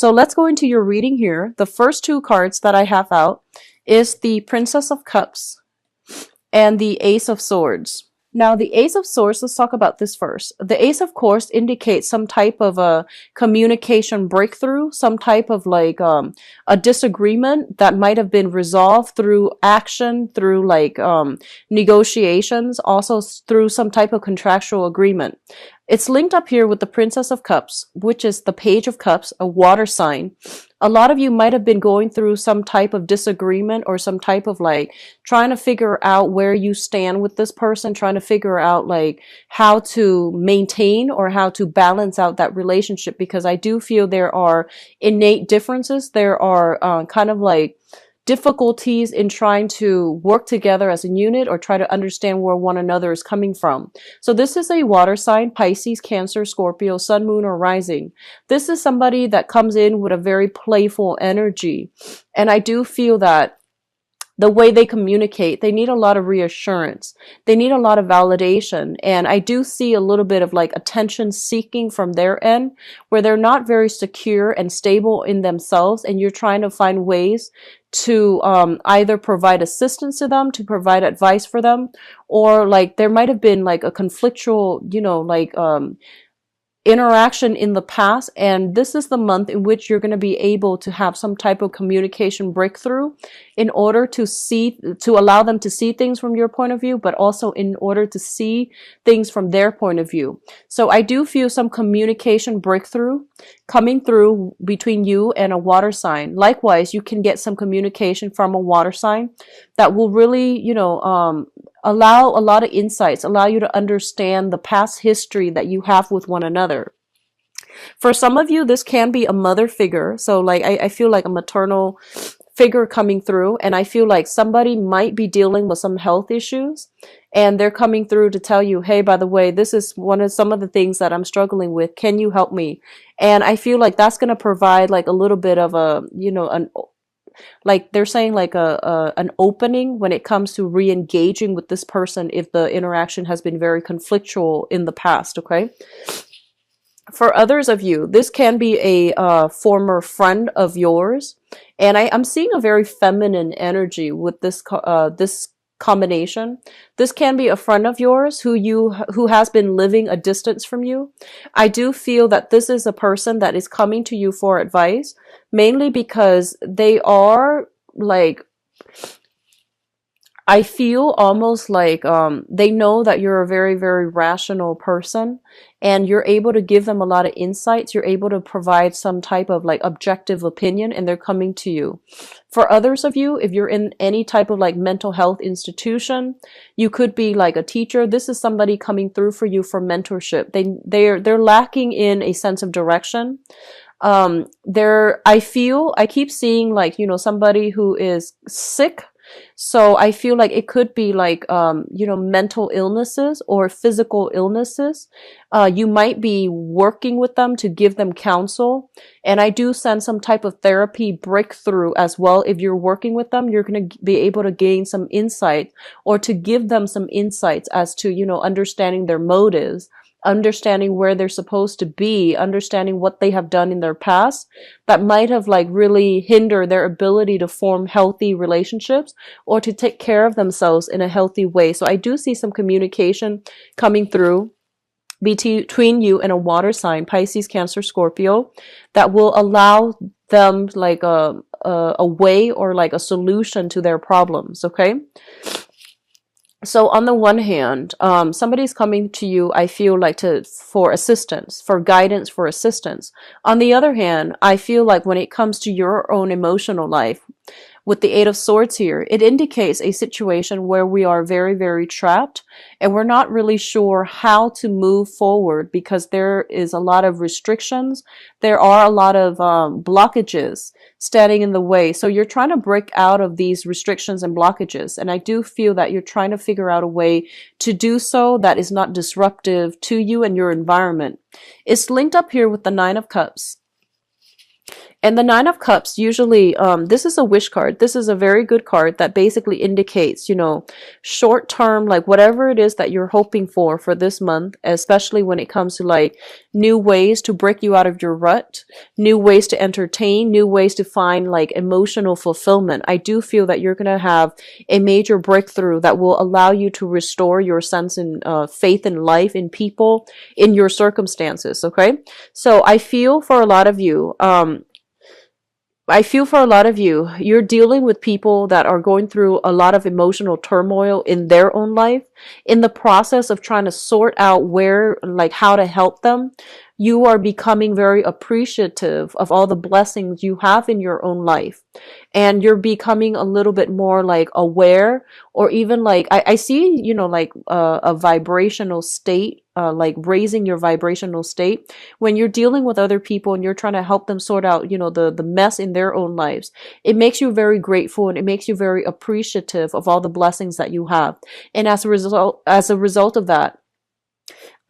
So let's go into your reading here. The first two cards that I have out is the Princess of Cups and the Ace of Swords. Now, the Ace of Swords, let's talk about this first. The Ace, of course, indicates some type of a communication breakthrough, some type of like a disagreement that might have been resolved through action, through like negotiations, also through some type of contractual agreement. It's linked up here with the Princess of Cups, which is the Page of Cups, a water sign. A lot of you might have been going through some type of disagreement or some type of like trying to figure out where you stand with this person, trying to figure out like how to maintain or how to balance out that relationship, because I do feel there are innate differences. There are kind of like difficulties in trying to work together as a unit or try to understand where one another is coming from. So this is a water sign, Pisces, Cancer, Scorpio, Sun, Moon, or Rising. This is somebody that comes in with a very playful energy. And I do feel that the way they communicate, they need a lot of reassurance. They need a lot of validation. And I do see a little bit of like attention seeking from their end, where they're not very secure and stable in themselves. And you're trying to find ways to either provide assistance to them, to provide advice for them, or like there might have been like a conflictual, like interaction in the past, and this is the month in which you're going to be able to have some type of communication breakthrough in order to allow them to see things from your point of view, but also in order to see things from their point of view. So I do feel some communication breakthrough coming through between you and a water sign. Likewise, you can get some communication from a water sign that will really, allow a lot of insights, allow you to understand the past history that you have with one another. For some of you, this can be a mother figure. So like, I feel like a maternal figure coming through, and I feel like somebody might be dealing with some health issues, and they're coming through to tell you, hey, by the way, this is some of the things that I'm struggling with. Can you help me? And I feel like that's going to provide like a little bit of a, like they're saying like an opening when it comes to re-engaging with this person if the interaction has been very conflictual in the past. Okay. For others of you, this can be a former friend of yours, and I'm seeing a very feminine energy with this combination. This can be a friend of yours who has been living a distance from you. I do feel that this is a person that is coming to you for advice, mainly because they are like, I feel almost like they know that you're a very, very rational person, and you're able to give them a lot of insights. You're able to provide some type of like objective opinion, and they're coming to you. For others of you, if you're in any type of like mental health institution, you could be like a teacher. This is somebody coming through for you for mentorship. They're lacking in a sense of direction. I keep seeing like, somebody who is sick. So I feel like it could be like, mental illnesses or physical illnesses. You might be working with them to give them counsel. And I do send some type of therapy breakthrough as well. If you're working with them, you're going to be able to gain some insight, or to give them some insights as to, understanding their motives, understanding where they're supposed to be, understanding what they have done in their past that might have like really hindered their ability to form healthy relationships or to take care of themselves in a healthy way. So I do see some communication coming through between you and a water sign, Pisces, Cancer, Scorpio, that will allow them like a way or like a solution to their problems. Okay. So on the one hand, somebody's coming to you, I feel like for assistance, for guidance, for assistance. On the other hand, I feel like when it comes to your own emotional life, with the Eight of Swords here, it indicates a situation where we are very, very trapped, and we're not really sure how to move forward because there is a lot of restrictions. There are a lot of blockages standing in the way. So you're trying to break out of these restrictions and blockages. And I do feel that you're trying to figure out a way to do so that is not disruptive to you and your environment. It's linked up here with the Nine of Cups. And the Nine of Cups, usually, this is a wish card. This is a very good card that basically indicates, short term, like whatever it is that you're hoping for this month, especially when it comes to like new ways to break you out of your rut, new ways to entertain, new ways to find like emotional fulfillment. I do feel that you're going to have a major breakthrough that will allow you to restore your sense in faith in life, in people, in your circumstances. Okay. So I feel for a lot of you, you're dealing with people that are going through a lot of emotional turmoil in their own life. In the process of trying to sort out like how to help them, you are becoming very appreciative of all the blessings you have in your own life. And you're becoming a little bit more like aware, or even like, I see, like a vibrational state, like raising your vibrational state when you're dealing with other people and you're trying to help them sort out, the mess in their own lives. It makes you very grateful, and it makes you very appreciative of all the blessings that you have. And as a result of that,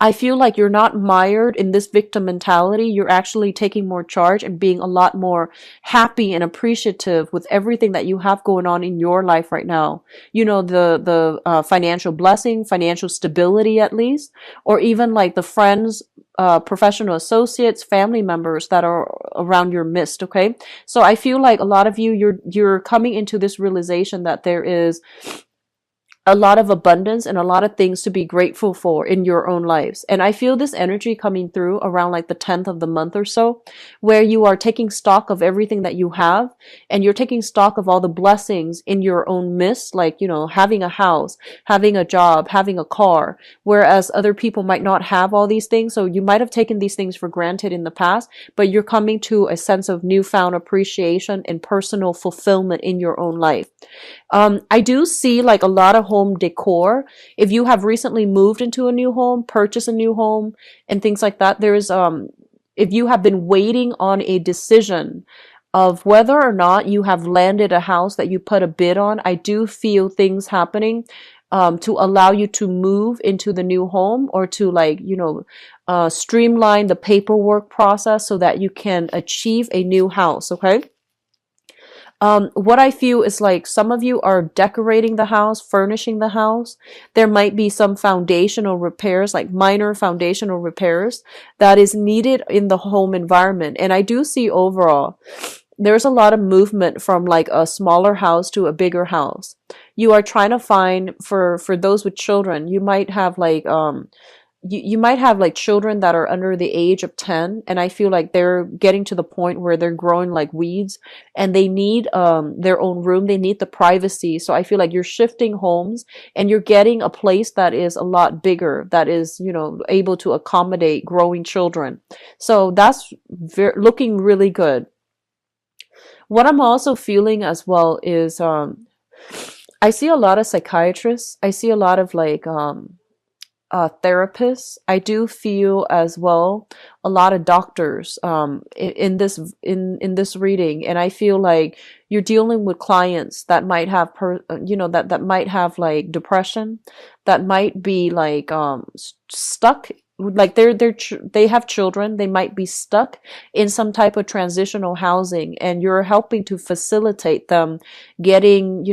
I feel like you're not mired in this victim mentality. You're actually taking more charge and being a lot more happy and appreciative with everything that you have going on in your life right now. The financial blessing, financial stability at least, or even like the friends, professional associates, family members that are around your midst. Okay. So I feel like a lot of you're coming into this realization that there is a lot of abundance and a lot of things to be grateful for in your own lives. And I feel this energy coming through around like the 10th of the month or so, where you are taking stock of everything that you have, and you're taking stock of all the blessings in your own midst, like, having a house, having a job, having a car, whereas other people might not have all these things. So you might have taken these things for granted in the past, but you're coming to a sense of newfound appreciation and personal fulfillment in your own life. I do see like a lot of home decor. If you have recently moved into a new home, purchased a new home, and things like that, if you have been waiting on a decision of whether or not you have landed a house that you put a bid on, I do feel things happening to allow you to move into the new home, or to like, streamline the paperwork process so that you can achieve a new house. Okay. What I feel is like some of you are decorating the house, furnishing the house. There might be some foundational repairs, like minor foundational repairs that is needed in the home environment. And I do see overall, there's a lot of movement from like a smaller house to a bigger house. You are trying to find, for those with children, you might have like, you might have like children that are under the age of 10, and I feel like they're getting to the point where they're growing like weeds, and they need their own room, they need the privacy. So I feel like you're shifting homes, and you're getting a place that is a lot bigger, that is, able to accommodate growing children. So that's looking really good. What I'm also feeling as well is I see a lot of psychiatrists, I see a lot of like therapists. I do feel as well a lot of doctors in this reading, and I feel like you're dealing with clients that might have that might have like depression, that might be like stuck, like they have children, they might be stuck in some type of transitional housing, and you're helping to facilitate them getting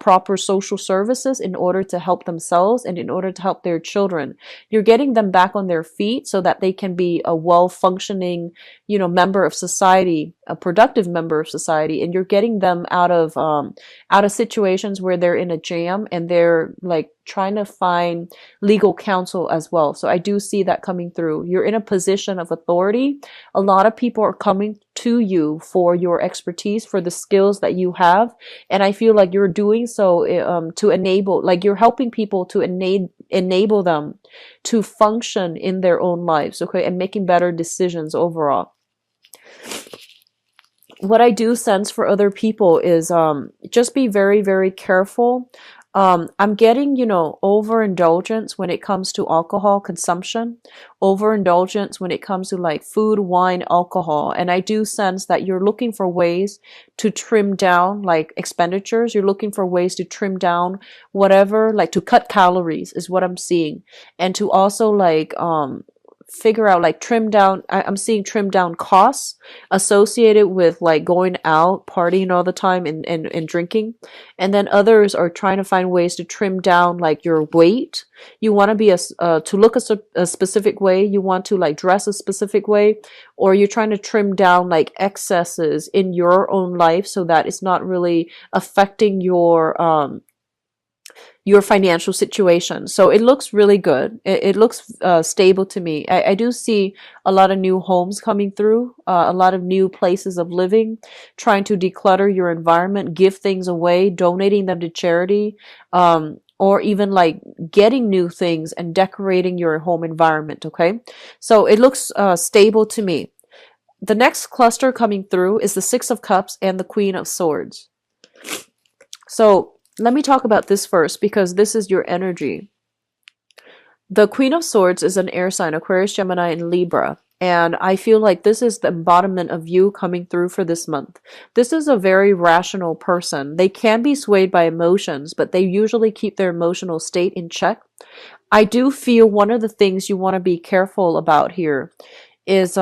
proper social services in order to help themselves and in order to help their children. You're getting them back on their feet so that they can be a well-functioning member of society, a productive member of society, and you're getting them out of situations where they're in a jam and they're like trying to find legal counsel as well. So I do see that coming through. You're in a position of authority. A lot of people are coming to you for your expertise, for the skills that you have. And I feel like you're doing so to enable, like you're helping people to enable them to function in their own lives, okay, and making better decisions overall. What I do sense for other people is just be very, very careful. I'm getting, overindulgence when it comes to alcohol consumption, overindulgence when it comes to like food, wine, alcohol. And I do sense that you're looking for ways to trim down like expenditures. You're looking for ways to trim down whatever, like to cut calories is what I'm seeing. And to also like, figure out, like trim down. I'm seeing trim down costs associated with like going out, partying all the time and drinking. And then others are trying to find ways to trim down like your weight. You want to be to look a specific way. You want to like dress a specific way, or you're trying to trim down like excesses in your own life so that it's not really affecting your financial situation. So it looks really good. It looks stable to me. I do see a lot of new homes coming through, a lot of new places of living, trying to declutter your environment, give things away, donating them to charity, or even like getting new things and decorating your home environment. Okay. So it looks stable to me. The next cluster coming through is the Six of Cups and the Queen of Swords. So let me talk about this first because this is your energy. The Queen of Swords is an air sign, Aquarius, Gemini, and Libra. And I feel like this is the embodiment of you coming through for this month. This is a very rational person. They can be swayed by emotions, but they usually keep their emotional state in check. I do feel one of the things you want to be careful about here is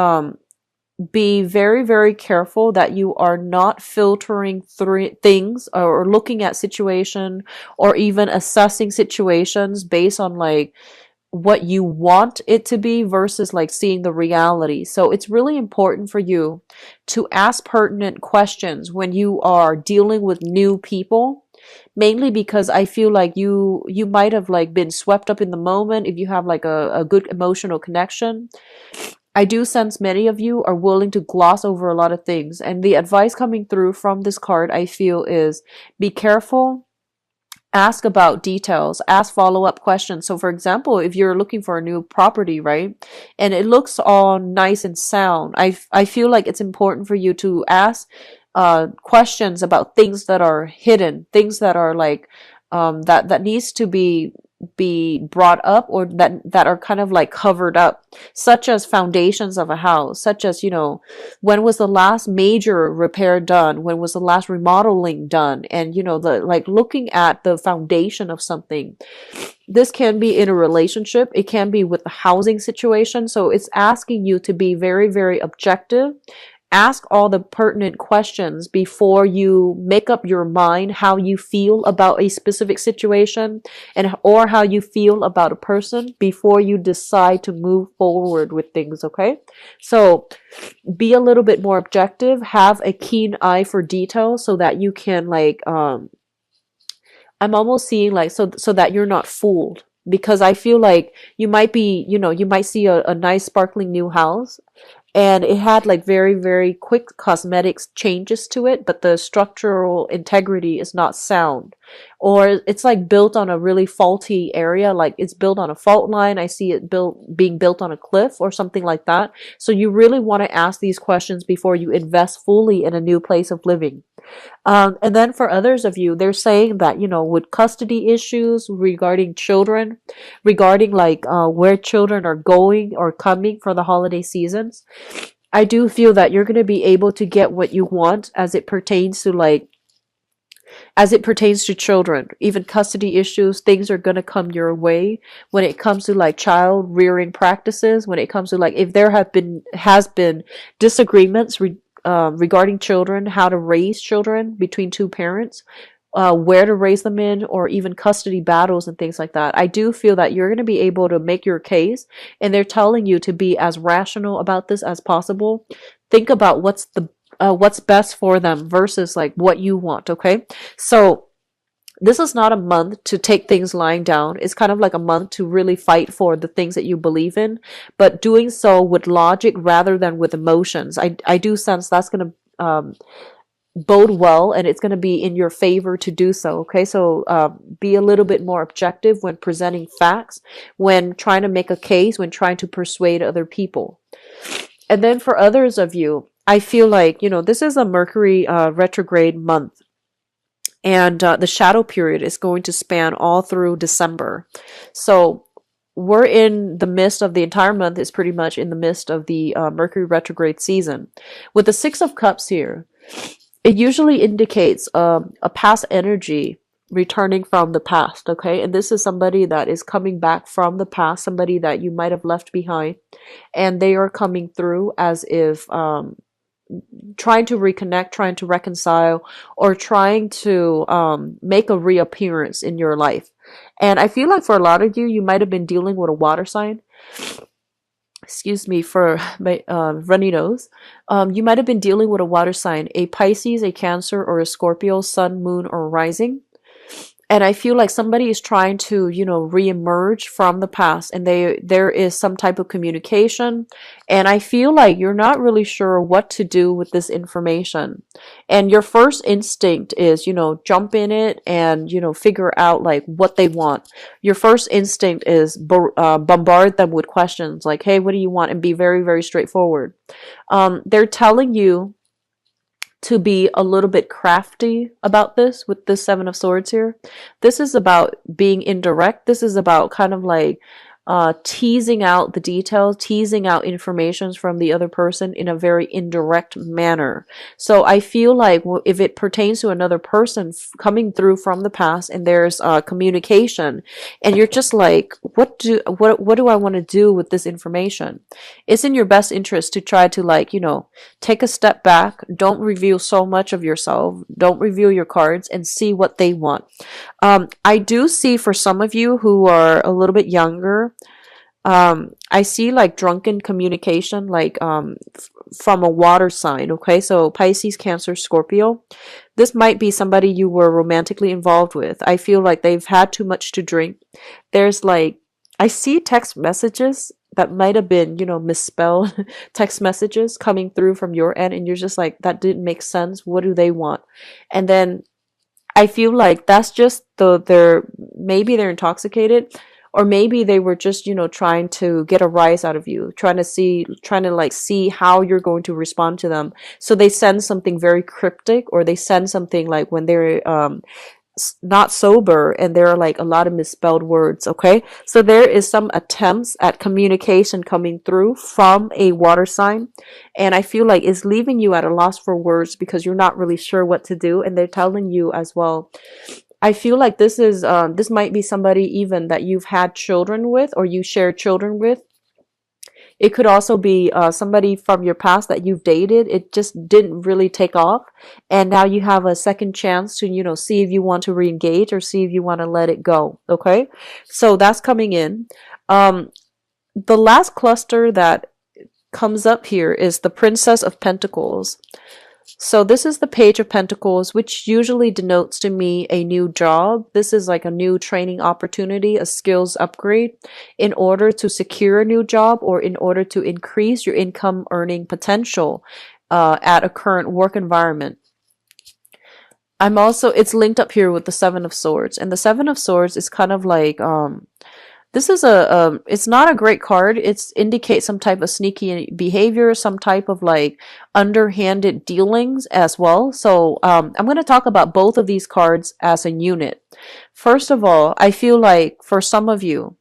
be very, very careful that you are not filtering things or looking at situation or even assessing situations based on like what you want it to be versus like seeing the reality. So it's really important for you to ask pertinent questions when you are dealing with new people. Mainly because I feel like you might have like been swept up in the moment if you have like a good emotional connection. I do sense many of you are willing to gloss over a lot of things. And the advice coming through from this card, I feel, is be careful, ask about details, ask follow-up questions. So for example, if you're looking for a new property, right, and it looks all nice and sound, I feel like it's important for you to ask questions about things that are hidden, things that are like that needs to be brought up, or that are kind of like covered up, such as foundations of a house, such as, you know, when was the last major repair done, when was the last remodeling done, and you know, the like looking at the foundation of something. This can be in a relationship, it can be with the housing situation. So it's asking you to be very, very objective. Ask all the pertinent questions before you make up your mind how you feel about a specific situation or how you feel about a person before you decide to move forward with things, okay? So be a little bit more objective, have a keen eye for detail so that you can like I'm almost seeing like so that you're not fooled, because I feel like you might be, you know, you might see a nice sparkling new house and it had like very, very quick cosmetics changes to it, but the structural integrity is not sound. Or it's like built on a really faulty area, like it's built on a fault line. I see it being built on a cliff or something like that. So you really want to ask these questions before you invest fully in a new place of living. And then for others of you, they're saying that, you know, with custody issues regarding children, regarding like where children are going or coming for the holiday seasons, I do feel that you're going to be able to get what you want as it pertains to children. Even custody issues, things are going to come your way when it comes to like child rearing practices, when it comes to like if there has been disagreements regarding children, how to raise children between two parents, where to raise them in, or even custody battles and things like that. I do feel that you're going to be able to make your case, and they're telling you to be as rational about this as possible. Think about what's best for them versus like what you want, okay? So this is not a month to take things lying down. It's kind of like a month to really fight for the things that you believe in, but doing so with logic rather than with emotions. I do sense that's going to bode well, and it's going to be in your favor to do so, okay? So be a little bit more objective when presenting facts, when trying to make a case, when trying to persuade other people. And then for others of you, I feel like, you know, this is a Mercury retrograde month. And the shadow period is going to span all through December. So we're in the midst of the entire month, is pretty much in the midst of the Mercury retrograde season. With the Six of Cups here, it usually indicates a past energy returning from the past, okay? And this is somebody that is coming back from the past, somebody that you might have left behind, and they are coming through as if trying to reconnect, trying to reconcile, or trying to make a reappearance in your life. And I feel like for a lot of you, you might have been dealing with a water sign. Excuse me for my runny nose. You might have been dealing with a water sign, a Pisces, a Cancer, or a Scorpio, sun, moon, or rising. And I feel like somebody is trying to, reemerge from the past, and there is some type of communication. And I feel like you're not really sure what to do with this information. And your first instinct is, jump in it and, figure out like what they want. Your first instinct is bombard them with questions like, hey, what do you want? And be very, very straightforward. They're telling you to be a little bit crafty about this with this Seven of Swords here. This is about being indirect. This is about kind of like teasing out the details, teasing out informations from the other person in a very indirect manner. So I feel like if it pertains to another person coming through from the past and there's communication, and you're just like, what do I want to do with this information? It's in your best interest to try to like, take a step back. Don't reveal so much of yourself. Don't reveal your cards, and see what they want. I do see for some of you who are a little bit younger, I see like drunken communication, like from a water sign. Okay, so Pisces, Cancer, Scorpio. This might be somebody you were romantically involved with. I feel like they've had too much to drink. There's like, I see text messages that might have been, misspelled text messages coming through from your end, and you're just like, that didn't make sense. What do they want? And then I feel like that's just maybe they're intoxicated, or maybe they were just, trying to get a rise out of you, trying to like see how you're going to respond to them. So they send something very cryptic, or they send something like when they're not sober, and there are like a lot of misspelled words. Okay, so there is some attempts at communication coming through from a water sign, and I feel like it's leaving you at a loss for words because you're not really sure what to do. And they're telling you as well, I feel like this might be somebody even that you've had children with, or you share children with. It could also be somebody from your past that you've dated. It just didn't really take off, and now you have a second chance to, see if you want to re-engage or see if you want to let it go. Okay, so that's coming in. The last cluster that comes up here is the Princess of Pentacles. So this is the Page of Pentacles, which usually denotes to me a new job. This is like a new training opportunity, a skills upgrade in order to secure a new job, or in order to increase your income earning potential at a current work environment. It's linked up here with the Seven of Swords, and the Seven of Swords is kind of like, this is it's not a great card. It indicates some type of sneaky behavior, some type of like underhanded dealings as well. So I'm going to talk about both of these cards as a unit. First of all, I feel like for some of you,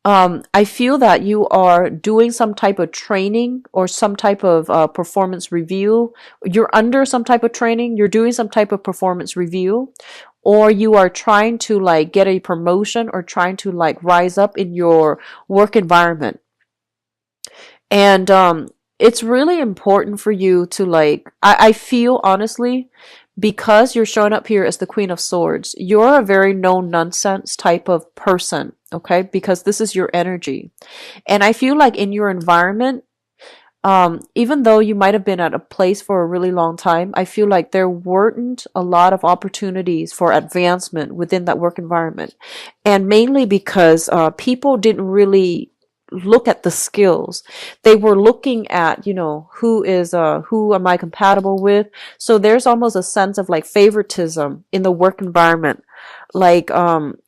I feel that you are doing some type of training or some type of performance review. You're under some type of training. You're doing some type of performance review, or you are trying to like get a promotion or trying to like rise up in your work environment. And it's really important for you to like, I feel honestly, because you're showing up here as the Queen of Swords, you're a very no nonsense type of person, okay? Because this is your energy. And I feel like in your environment, even though you might have been at a place for a really long time, I feel like there weren't a lot of opportunities for advancement within that work environment. And mainly because people didn't really look at the skills. They were looking at, who am I compatible with? So there's almost a sense of like favoritism in the work environment. Like,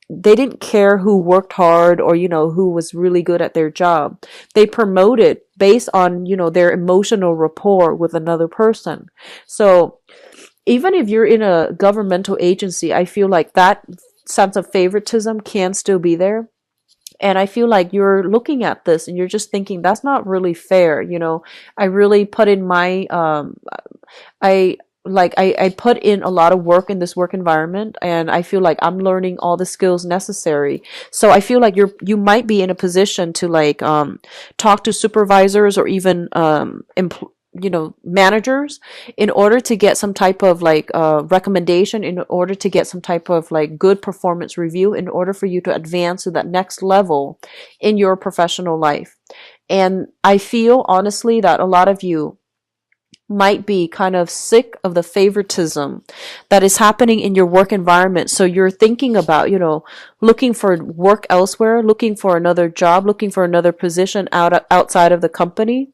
they didn't care who worked hard or, who was really good at their job. They promoted based on, their emotional rapport with another person. So even if you're in a governmental agency, I feel like that sense of favoritism can still be there. And I feel like you're looking at this and you're just thinking, that's not really fair. I really put in my, like I put in a lot of work in this work environment, and I feel like I'm learning all the skills necessary. So I feel like you might be in a position to like talk to supervisors or even managers in order to get some type of like recommendation, in order to get some type of like good performance review, in order for you to advance to that next level in your professional life. And I feel honestly that a lot of you might be kind of sick of the favoritism that is happening in your work environment. So you're thinking about, looking for work elsewhere, looking for another job, looking for another position outside of the company.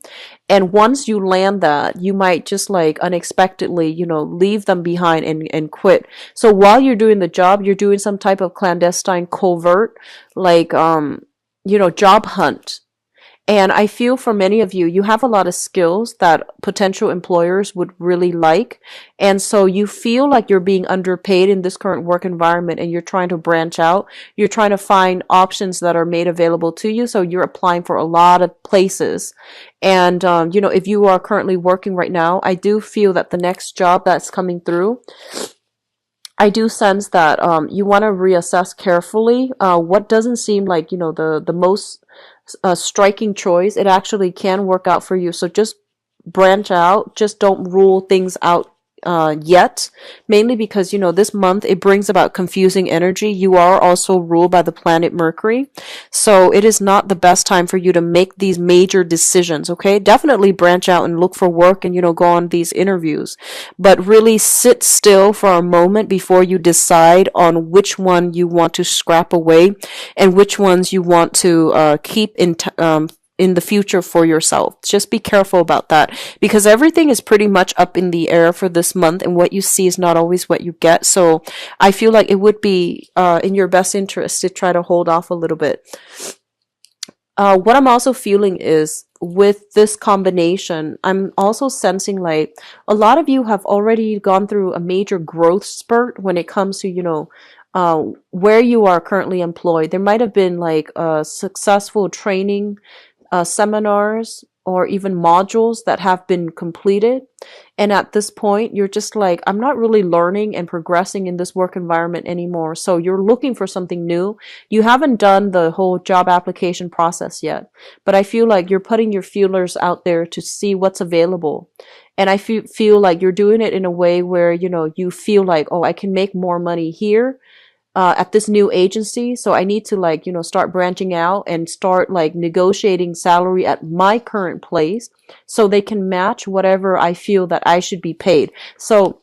And once you land that, you might just like unexpectedly, leave them behind and quit. So while you're doing the job, you're doing some type of clandestine covert, like, job hunt. And I feel for many of you, you have a lot of skills that potential employers would really like. And so you feel like you're being underpaid in this current work environment, and you're trying to branch out. You're trying to find options that are made available to you. So you're applying for a lot of places. And, if you are currently working right now, I do feel that the next job that's coming through, I do sense that you want to reassess carefully what doesn't seem like, the most striking choice. It actually can work out for you. So just branch out. Just don't rule things out yet, mainly because this month it brings about confusing energy. You are also ruled by the planet Mercury, so it is not the best time for you to make these major decisions. Okay, definitely branch out and look for work, and go on these interviews, but really sit still for a moment before you decide on which one you want to scrap away and which ones you want to keep in the future for yourself. Just be careful about that, because everything is pretty much up in the air for this month, and what you see is not always what you get. So I feel like it would be in your best interest to try to hold off a little bit. What I'm also feeling is, with this combination, I'm also sensing like a lot of you have already gone through a major growth spurt when it comes to, where you are currently employed. There might have been like a successful training seminars or even modules that have been completed. And at this point, you're just like, I'm not really learning and progressing in this work environment anymore. So you're looking for something new. You haven't done the whole job application process yet, but I feel like you're putting your feelers out there to see what's available. And I feel like you're doing it in a way where, you feel like, oh, I can make more money here at this new agency. So I need to like, start branching out and start like negotiating salary at my current place so they can match whatever I feel that I should be paid. So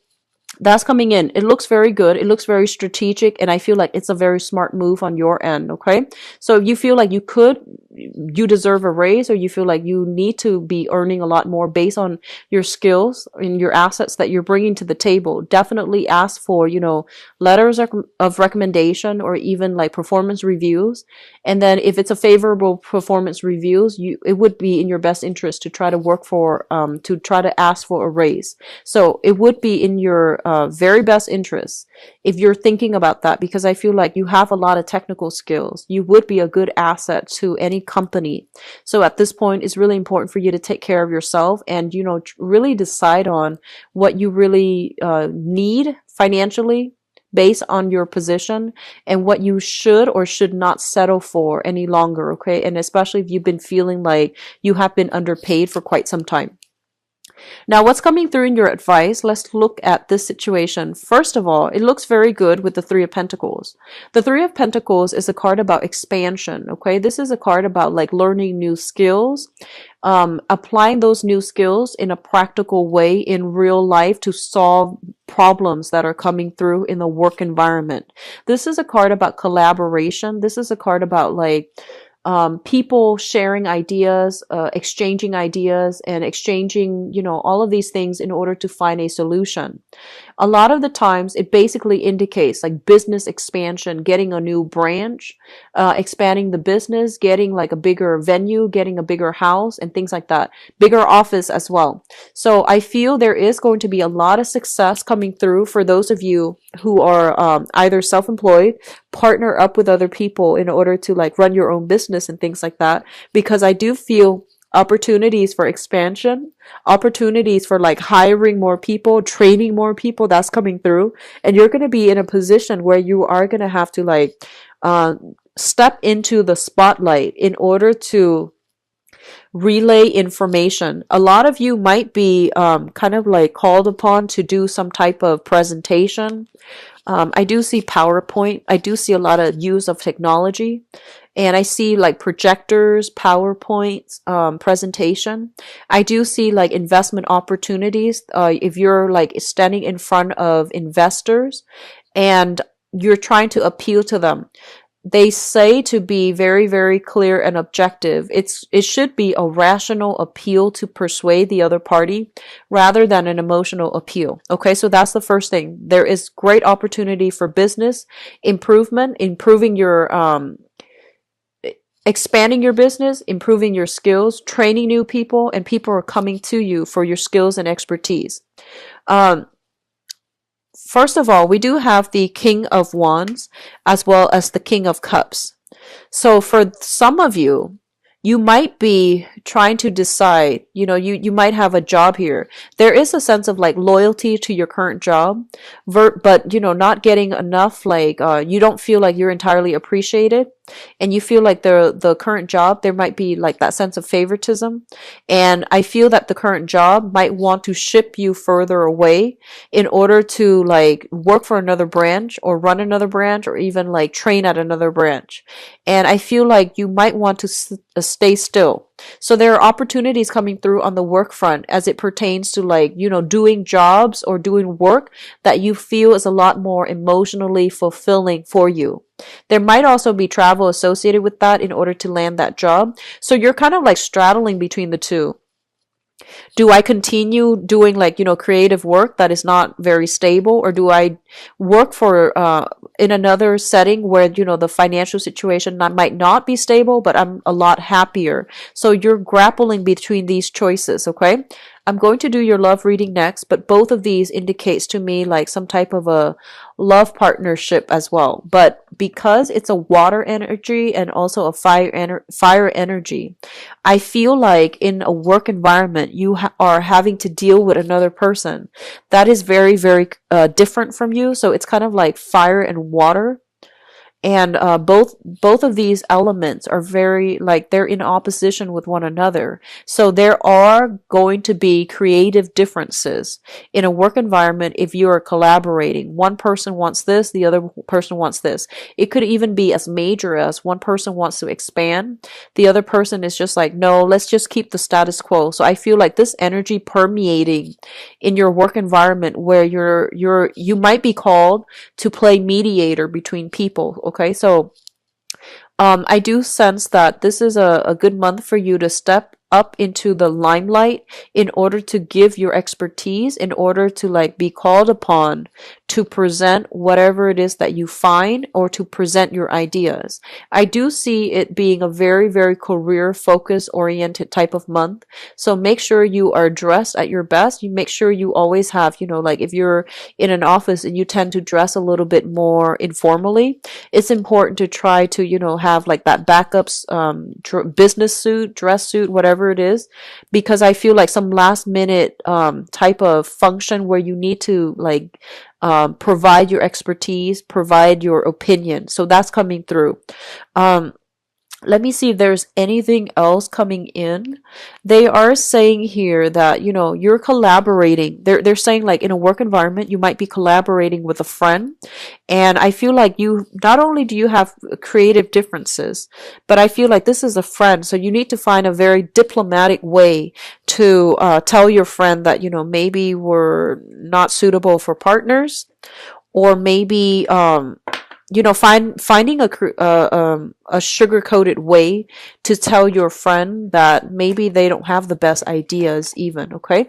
that's coming in. It looks very good. It looks very strategic. And I feel like it's a very smart move on your end. Okay. So if you feel like you deserve a raise, or you feel like you need to be earning a lot more based on your skills and your assets that you're bringing to the table, definitely ask for, letters of recommendation, or even like performance reviews. And then if it's a favorable performance reviews, it would be in your best interest to try to work for, to try to ask for a raise. So it would be in your very best interest if you're thinking about that, because I feel like you have a lot of technical skills. You would be a good asset to any company. So at this point, it's really important for you to take care of yourself and, really decide on what you really need financially based on your position, and what you should or should not settle for any longer. Okay. And especially if you've been feeling like you have been underpaid for quite some time. Now, what's coming through in your advice? Let's look at this situation. First of all, it looks very good with the Three of Pentacles. The Three of Pentacles is a card about expansion, okay? This is a card about like learning new skills, applying those new skills in a practical way in real life to solve problems that are coming through in the work environment. This is a card about collaboration. This is a card about like people sharing ideas, exchanging ideas, and exchanging, all of these things in order to find a solution. A lot of the times it basically indicates like business expansion, getting a new branch, expanding the business, getting like a bigger venue, getting a bigger house, and things like that. Bigger office as well. So I feel there is going to be a lot of success coming through for those of you who are either self-employed, partner up with other people in order to like run your own business and things like that. Because I do feel opportunities for expansion, opportunities for like hiring more people, training more people, that's coming through. And you're going to be in a position where you are going to have to like uh, step into the spotlight in order to relay information. A lot of you might be kind of like called upon to do some type of presentation. I do see PowerPoint. I do see a lot of use of technology. And I see like projectors, PowerPoints, presentation. I do see like investment opportunities. If you're like standing in front of investors and you're trying to appeal to them, they say to be very, very clear and objective. It should be a rational appeal to persuade the other party rather than an emotional appeal. Okay, so that's the first thing. There is great opportunity for business improvement, improving your expanding your business, improving your skills, training new people, and people are coming to you for your skills and expertise. First of all, we do have the King of Wands as well as the King of Cups. So for some of you, you might be trying to decide, you might have a job here. There is a sense of like loyalty to your current job, but not getting enough, like you don't feel like you're entirely appreciated, and you feel like the current job, there might be like that sense of favoritism. And I feel that the current job might want to ship you further away in order to like work for another branch or run another branch or even like train at another branch. And I feel like you might want to stay still. So there are opportunities coming through on the work front as it pertains to like, doing jobs or doing work that you feel is a lot more emotionally fulfilling for you. There might also be travel associated with that in order to land that job. So you're kind of like straddling between the two. Do I continue doing like, creative work that is not very stable, or do I work for in another setting where, the financial situation might not be stable, but I'm a lot happier. So you're grappling between these choices, okay? I'm going to do your love reading next, but both of these indicates to me like some type of a love partnership as well. But because it's a water energy and also a fire energy, I feel like in a work environment, you are having to deal with another person that is very, very different from you. So it's kind of like fire and water. And both of these elements are very like they're in opposition with one another. So there are going to be creative differences in a work environment if you are collaborating. One person wants this, the other person wants this. It could even be as major as one person wants to expand, the other person is just like, no, let's just keep the status quo. So I feel like this energy permeating in your work environment where you might be called to play mediator between people. Okay, so I do sense that this is a good month for you to step up into the limelight in order to give your expertise, in order to like be called upon to present whatever it is that you find or to present your ideas. I do see it being a very, very career focus oriented type of month. So make sure you are dressed at your best. You make sure you always have, like if you're in an office and you tend to dress a little bit more informally, it's important to try to, have like that backups, business suit, dress suit, whatever it is, because I feel like some last minute type of function where you need to like provide your expertise, provide your opinion. So that's coming through. Let me see if there's anything else coming in. They are saying here that, you're collaborating. They're saying like in a work environment, you might be collaborating with a friend. And I feel like not only do you have creative differences, but I feel like this is a friend. So you need to find a very diplomatic way to tell your friend that, maybe we're not suitable for partners, or maybe, finding a sugar-coated way to tell your friend that maybe they don't have the best ideas even, okay?